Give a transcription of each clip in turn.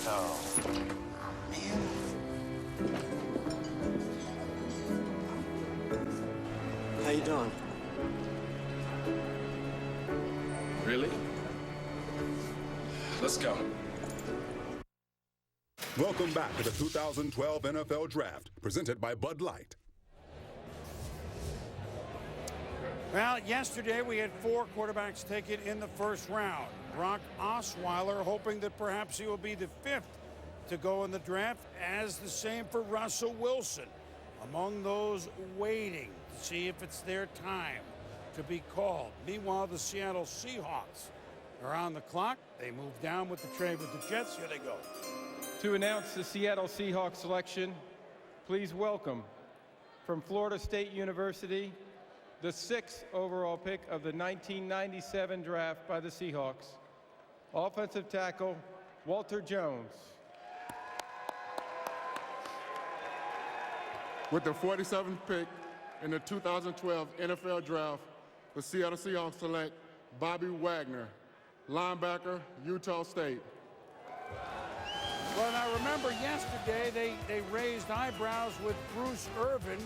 Oh, man. How you doing? Really? Let's go. Welcome back to the 2012 NFL Draft, presented by Bud Light. Well, yesterday we had 4 quarterbacks taken in the first round. Brock Osweiler hoping that perhaps he will be the 5th to go in the draft, as the same for Russell Wilson. Among those waiting to see if it's their time to be called. Meanwhile, the Seattle Seahawks are on the clock. They move down with the trade with the Jets. Here they go. To announce the Seattle Seahawks selection, please welcome from Florida State University, the 6th overall pick of the 1997 draft by the Seahawks, offensive tackle Walter Jones. With the 47th pick in the 2012 NFL Draft, the Seattle Seahawks select Bobby Wagner, linebacker, Utah State. Well, now remember yesterday they raised eyebrows with Bruce Irvin,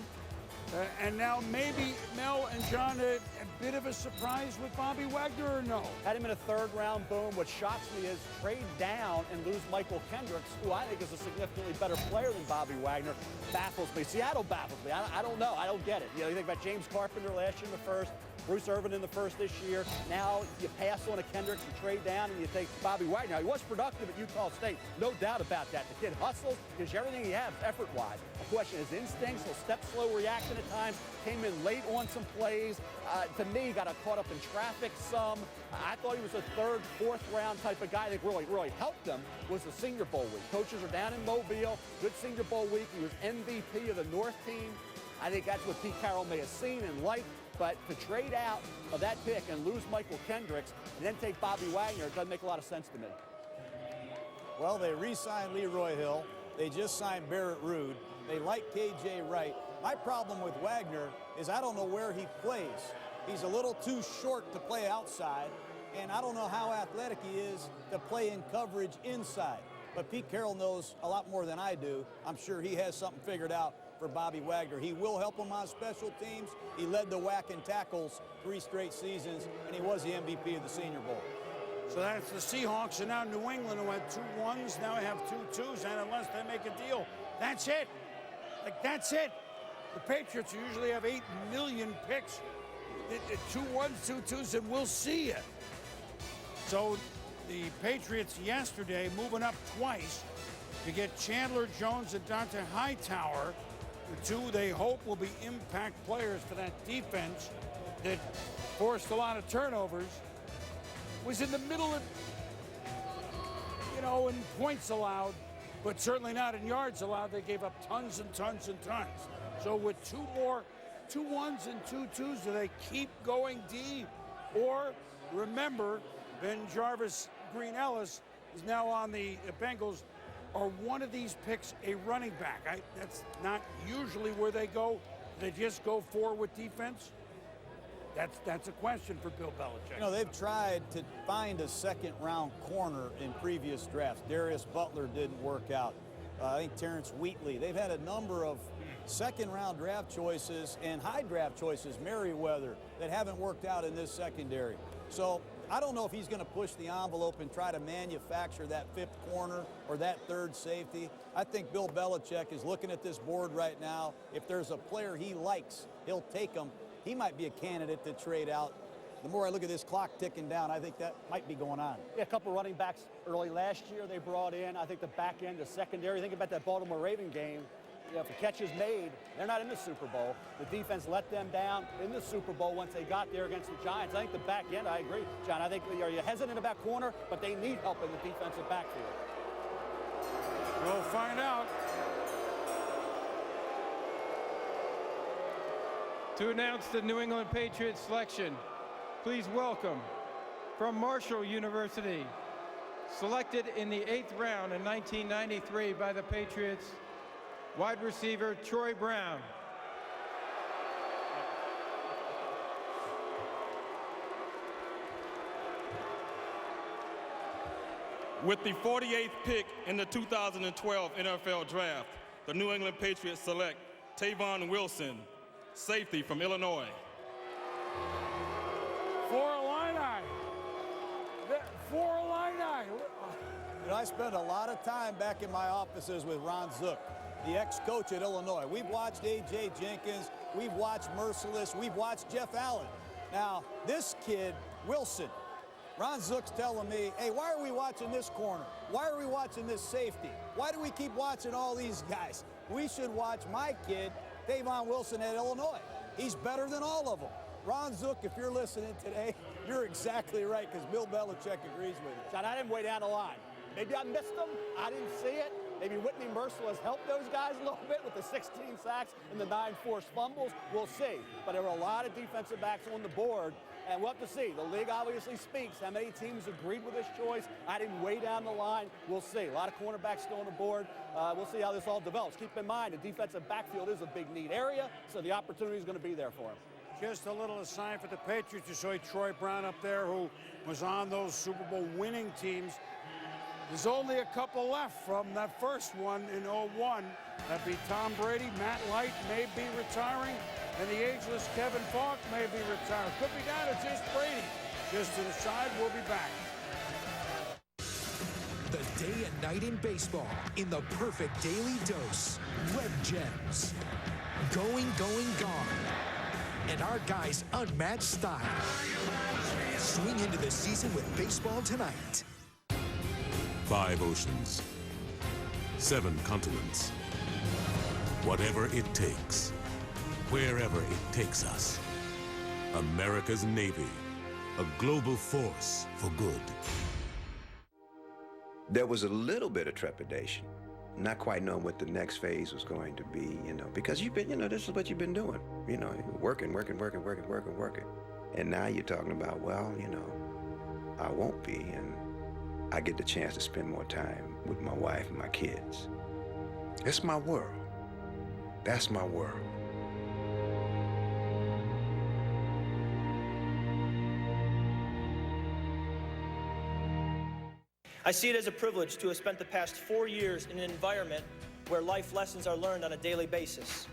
and now maybe Mel and John a bit of a surprise with Bobby Wagner, or no? Had him in a 3rd round, boom. What shocks me is trade down and lose Michael Kendricks, who I think is a significantly better player than Bobby Wagner. Baffles me. Seattle baffles me. I don't know. I don't get it. You know, you think about James Carpenter last year in the 1st, Bruce Irvin in the 1st this year. Now you pass on a Kendricks and trade down and you take Bobby Wagner. Now, he was productive at Utah State. No doubt about that. The kid hustles, gives you everything he has effort-wise. The question is instincts. He'll step slow, reaction at times. Came in late on some plays. To me, got caught up in traffic some. I thought he was a 3rd, 4th round type of guy that really helped him was the Senior Bowl week. Coaches are down in Mobile. Good Senior Bowl week. He was MVP of the North team. I think that's what Pete Carroll may have seen and liked. But to trade out of that pick and lose Michael Kendricks and then take Bobby Wagner, it doesn't make a lot of sense to me. Well, they re-signed Leroy Hill. They just signed Barrett Ruud. They like K.J. Wright. My problem with Wagner is I don't know where he plays. He's a little too short to play outside, and I don't know how athletic he is to play in coverage inside. But Pete Carroll knows a lot more than I do. I'm sure he has something figured out for Bobby Wagner. He will help him on special teams. He led the WAC in tackles 3 straight seasons, and he was the MVP of the Senior Bowl. So that's the Seahawks, and now New England, who had 2 1s, now have 2 2s, and unless they make a deal, that's it. Like, that's it. The Patriots usually have 8 million picks. 2 1s, 2 2s, and we'll see it. So the Patriots yesterday moving up twice to get Chandler Jones and Dante Hightower, the 2 they hope will be impact players for that defense that forced a lot of turnovers. Was in the middle of, in points allowed, but certainly not in yards allowed. They gave up tons and tons and tons. So with 2 1s and 2 2s, do they keep going deep? Or remember, Ben Jarvis Green Ellis is now on the Bengals. Are one of these picks a running back? That's not usually where they go. They just go forward with defense? That's a question for Bill Belichick. You know, they've tried to find a 2nd-round corner in previous drafts. Darius Butler didn't work out. I think Terrence Wheatley. They've had a number of 2nd-round draft choices and high draft choices, Merriweather, that haven't worked out in this secondary. So I don't know if he's going to push the envelope and try to manufacture that 5th corner or that 3rd safety. I think Bill Belichick is looking at this board right now. If there's a player he likes, he'll take him. He might be a candidate to trade out. The more I look at this clock ticking down, I think that might be going on. Yeah, a couple running backs early last year they brought in. I think the back end, the secondary. Think about that Baltimore Raven game. You know, if the catch is made, they're not in the Super Bowl. The defense let them down in the Super Bowl once they got there against the Giants. I think the back end, I agree, John. I think you're hesitant about corner, but they need help in the defensive backfield. We'll find out. To announce the New England Patriots selection, please welcome from Marshall University, selected in the 8th round in 1993 by the Patriots, wide receiver Troy Brown. With the 48th pick in the 2012 NFL Draft, the New England Patriots select Tavon Wilson, safety from Illinois. For Illini. For Illini. And I spent a lot of time back in my offices with Ron Zook, the ex-coach at Illinois. We've watched A.J. Jenkins, we've watched Merciless, we've watched Jeff Allen. Now, this kid, Wilson, Ron Zook's telling me, hey, why are we watching this corner? Why are we watching this safety? Why do we keep watching all these guys? We should watch my kid, Tavon Wilson at Illinois. He's better than all of them. Ron Zook, if you're listening today, you're exactly right, because Bill Belichick agrees with you. John, I didn't way down the line. Maybe I missed them. I didn't see it. Maybe Whitney Merciless has helped those guys a little bit with the 16 sacks and the 9 forced fumbles. We'll see. But there were a lot of defensive backs on the board, and we'll have to see. The league obviously speaks. How many teams agreed with this choice? I didn't way down the line. We'll see. A lot of cornerbacks still on the board. We'll see how this all develops. Keep in mind, the defensive backfield is a big need area, so the opportunity is going to be there for him. Just a little aside for the Patriots. You saw Troy Brown up there, who was on those Super Bowl winning teams. There's only a couple left from that first one in 01. That'd be Tom Brady. Matt Light may be retiring, and the ageless Kevin Falk may be retiring. Could be down to just Brady. Just to the side, we'll be back. The day and night in baseball in the perfect daily dose. Red Gems. Going, gone. And our guys' unmatched style. Swing into the season with Baseball Tonight. 5 oceans, 7 continents. Whatever it takes, wherever it takes us. America's Navy, a global force for good. There was a little bit of trepidation, not quite knowing what the next phase was going to be, because you've been, this is what you've been doing, working. And now you're talking about, well, I won't be, and I get the chance to spend more time with my wife and my kids. It's my world. That's my world. I see it as a privilege to have spent the past 4 years in an environment where life lessons are learned on a daily basis.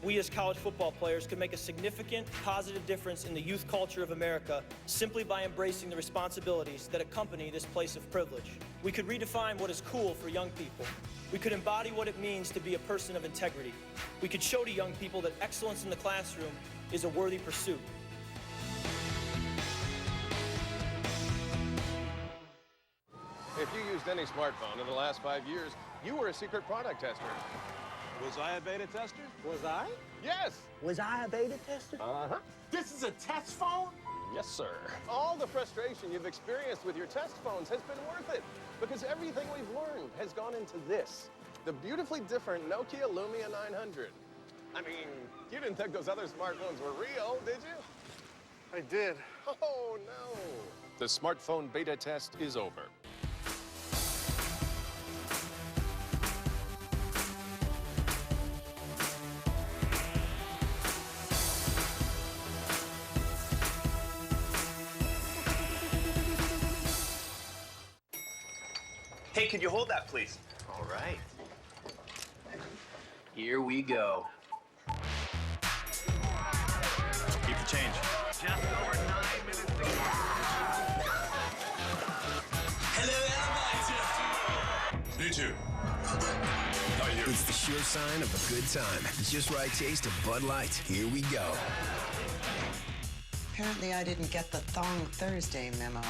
We as college football players can make a significant positive difference in the youth culture of America simply by embracing the responsibilities that accompany this place of privilege. We could redefine what is cool for young people. We could embody what it means to be a person of integrity. We could show to young people that excellence in the classroom is a worthy pursuit. If you used any smartphone in the last 5 years, you were a secret product tester. Was I a beta tester? Was I? Yes. Was I a beta tester? Uh-huh. This is a test phone? Yes, sir. All the frustration you've experienced with your test phones has been worth it, because everything we've learned has gone into this, the beautifully different Nokia Lumia 900. I mean, you didn't think those other smartphones were real, did you? I did. Oh, no. The smartphone beta test is over. Hey, could you hold that, please? All right. Here we go. Keep the change. Just over 9 minutes to go. Hello, Alabama. Did you? It's the sure sign of a good time. Just right taste of Bud Light. Here we go. Apparently I didn't get the Thong Thursday memo.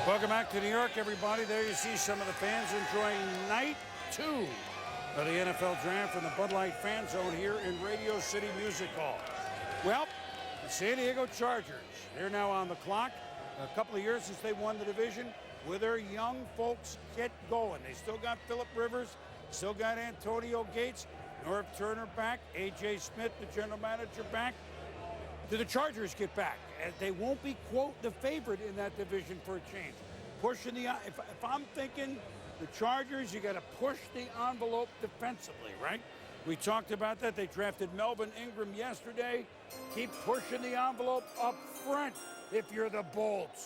Welcome back to New York, everybody. There you see some of the fans enjoying night 2 of the NFL Draft from the Bud Light Fan Zone here in Radio City Music Hall. Well, the San Diego Chargers, they're now on the clock. A couple of years since they won the division. Will their young folks get going? They still got Phillip Rivers, still got Antonio Gates, Norv Turner back, A.J. Smith, the general manager, back. Do the Chargers get back? And they won't be, quote, the favorite in that division for a change. Pushing the, if I'm thinking the Chargers, you got to push the envelope defensively, right? We talked about that. They drafted Melvin Ingram yesterday. Keep pushing the envelope up front. if you're the Bolts.